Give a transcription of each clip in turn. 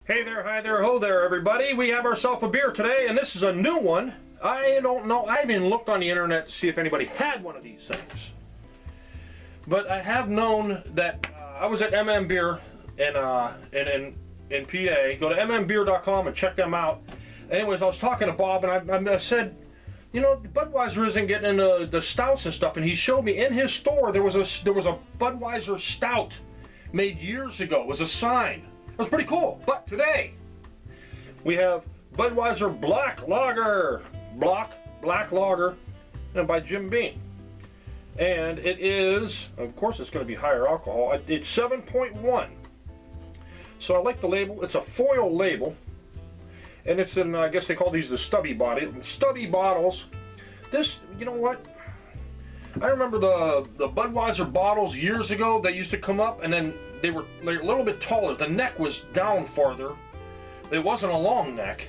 Hey there, hi there, ho there, everybody. We have ourselves a beer today, and this is a new one. I don't know, I haven't even looked on the internet to see if anybody had one of these things. But I have known that I was at MM Beer in PA. Go to mmbeer.com and check them out. Anyways, I was talking to Bob, and I said, you know, Budweiser isn't getting into the stouts and stuff, and he showed me in his store there was a Budweiser stout made years ago. It was a sign. It was pretty cool. But today we have Budweiser Black Lager, Black Lager, and by Jim Beam. And it is, of course, it's going to be higher alcohol. It's 7.1. So I like the label. It's a foil label, and it's in, I guess they call these the stubby bottles. This, you know what? I remember the Budweiser bottles years ago. They used to come up, and then they were a little bit taller. The neck was down farther. It wasn't a long neck.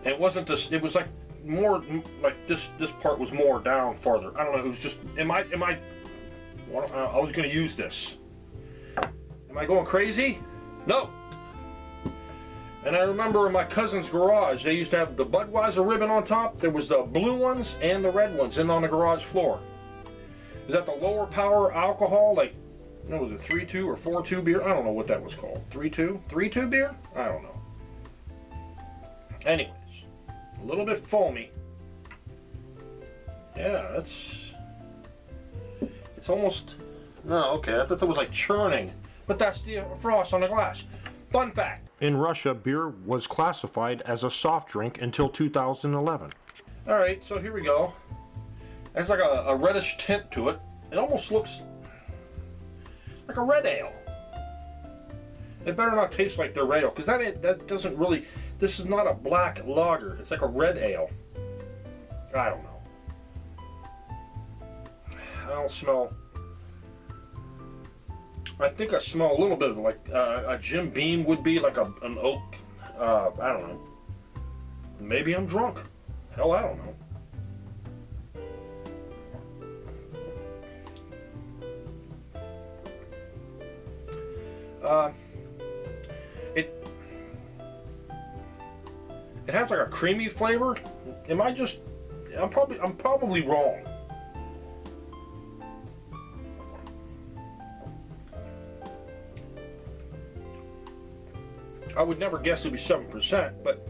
It wasn't this. It was like more like this. This part was more down farther. I don't know. It was just. I was going to use this. Am I going crazy? No. And I remember in my cousin's garage, they used to have the Budweiser ribbon on top. There was the blue ones and the red ones in on the garage floor. Is that the lower power alcohol? Like, what was it, 3.2 or 4.2 beer? I don't know what that was called. 3.2? 3.2 beer? I don't know. Anyways, a little bit foamy. Yeah, it's almost, no, okay, I thought that was like churning. But that's the frost on the glass. Fun fact. In Russia, beer was classified as a soft drink until 2011. All right, so here we go. It has like a reddish tint to it. It almost looks like a red ale. It better not taste like the red ale, because that doesn't really. This is not a black lager. It's like a red ale. I don't know. I don't smell. I think I smell a little bit of like a Jim Beam would be, like an oak. I don't know. Maybe I'm drunk. Hell, I don't know. It has like a creamy flavor. I'm probably wrong. I would never guess it'd be 7%, but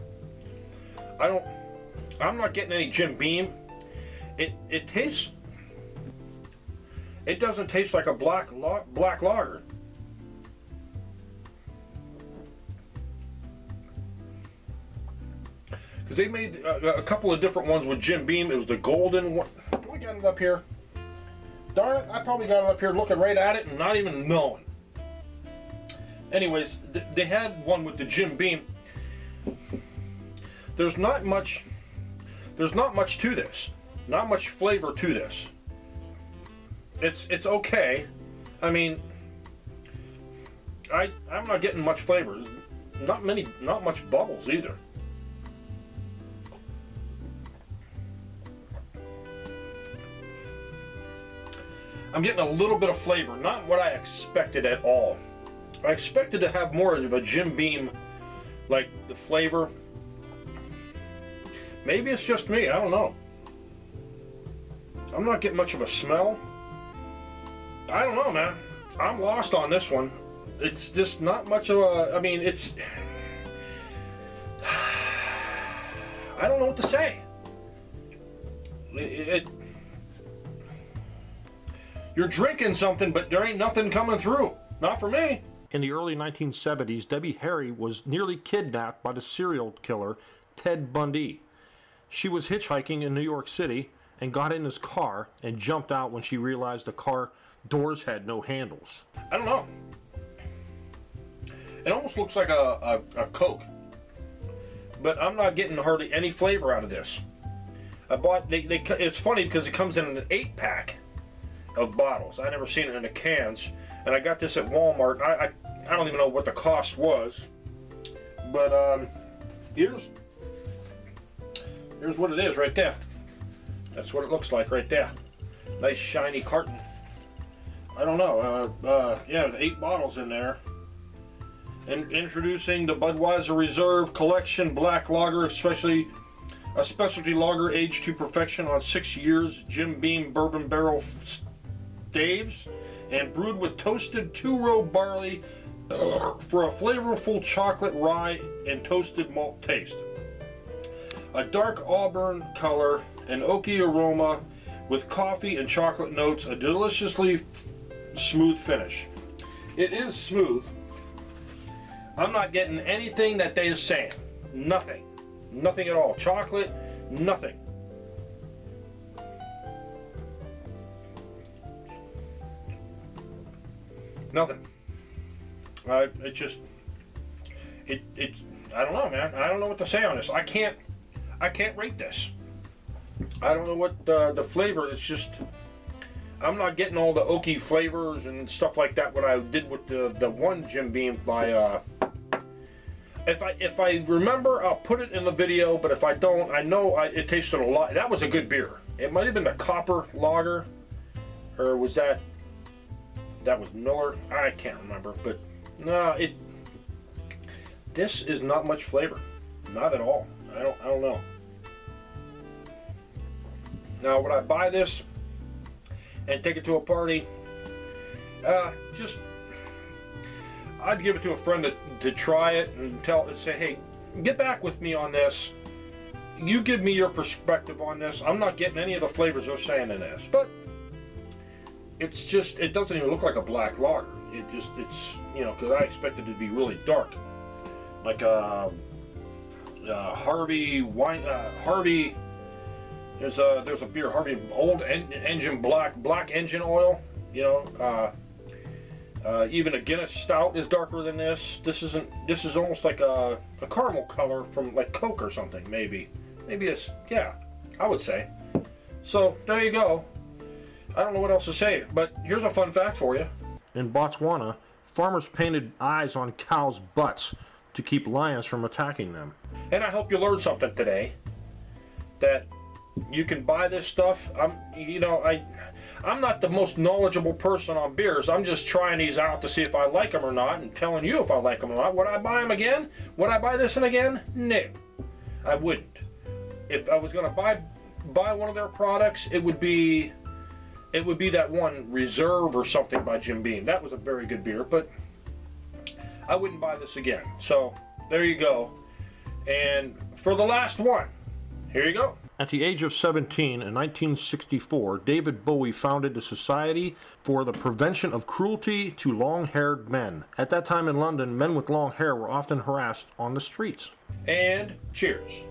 I'm not getting any Jim Beam. It tastes, it doesn't taste like a black lager. Because they made a couple of different ones with Jim Beam. It was the golden one. Do I got it up here? Darn it, I probably got it up here looking right at it and not even knowing. Anyways, they had one with the Jim Beam. There's not much to this. Not much flavor to this. It's okay. I mean, I'm not getting much flavor. Not much bubbles either. I'm getting a little bit of flavor, not what I expected at all. I expected to have more of a Jim Beam, like the flavor. Maybe it's just me, I don't know. I'm not getting much of a smell. I don't know, man. I'm lost on this one. It's just not much of a, I mean, it's, I don't know what to say. You're drinking something, but there ain't nothing coming through. Not for me. In the early 1970s, Debbie Harry was nearly kidnapped by the serial killer Ted Bundy. She was hitchhiking in New York City and got in his car and jumped out when she realized the car doors had no handles. I don't know. It almost looks like a Coke. But I'm not getting hardly any flavor out of this. I bought, it's funny because it comes in an 8-pack. Of bottles. I never seen it in the cans, and I got this at Walmart. I don't even know what the cost was, but here's what it is right there. That's what it looks like right there. Nice shiny carton. I don't know. Yeah, 8 bottles in there. And introducing the Budweiser Reserve Collection Black Lager, especially a specialty lager aged to perfection on 6 years Jim Beam bourbon barrel staves and brewed with toasted two-row barley for a flavorful chocolate rye and toasted malt taste. A dark auburn color, an oaky aroma with coffee and chocolate notes, a deliciously smooth finish. It is smooth. I'm not getting anything that they are saying. Nothing. Nothing at all. Chocolate, nothing. Nothing. I don't know, man. I don't know what to say on this. I can't rate this. I don't know what the flavor. It's just, I'm not getting all the oaky flavors and stuff like that. What I did with the one Jim Beam by. If I remember, I'll put it in the video. But if I don't, I know it tasted a lot. That was a good beer. It might have been the Copper Lager, or was that was Miller? I can't remember. But no, this is not much flavor. Not at all. I don't know. Now, would I buy this and take it to a party? I'd give it to a friend to try it and say, hey, get back with me on this. You give me your perspective on this. I'm not getting any of the flavors they're saying in this, but it's just, it doesn't even look like a black lager. It's you know, because I expected it to be really dark, like Harvey wine. Harvey. There's a beer, Harvey Old Engine Black Engine Oil. You know, even a Guinness Stout is darker than this. This is almost like a caramel color from like Coke or something. Maybe it's, yeah, I would say. So there you go. I don't know what else to say, but here's a fun fact for you. In Botswana, farmers painted eyes on cows' butts to keep lions from attacking them. And I hope you learned something today, that you can buy this stuff. I'm not the most knowledgeable person on beers. I'm just trying these out to see if I like them or not, and telling you if I like them or not. Would I buy them again? Would I buy this one again? No, I wouldn't. If I was going to buy one of their products, it would be that one Reserve or something by Jim Beam. That was a very good beer, but I wouldn't buy this again. So there you go. And for the last one, here you go. At the age of 17 in 1964, David Bowie founded the Society for the Prevention of Cruelty to Long-Haired Men. At that time in London, men with long hair were often harassed on the streets. And cheers.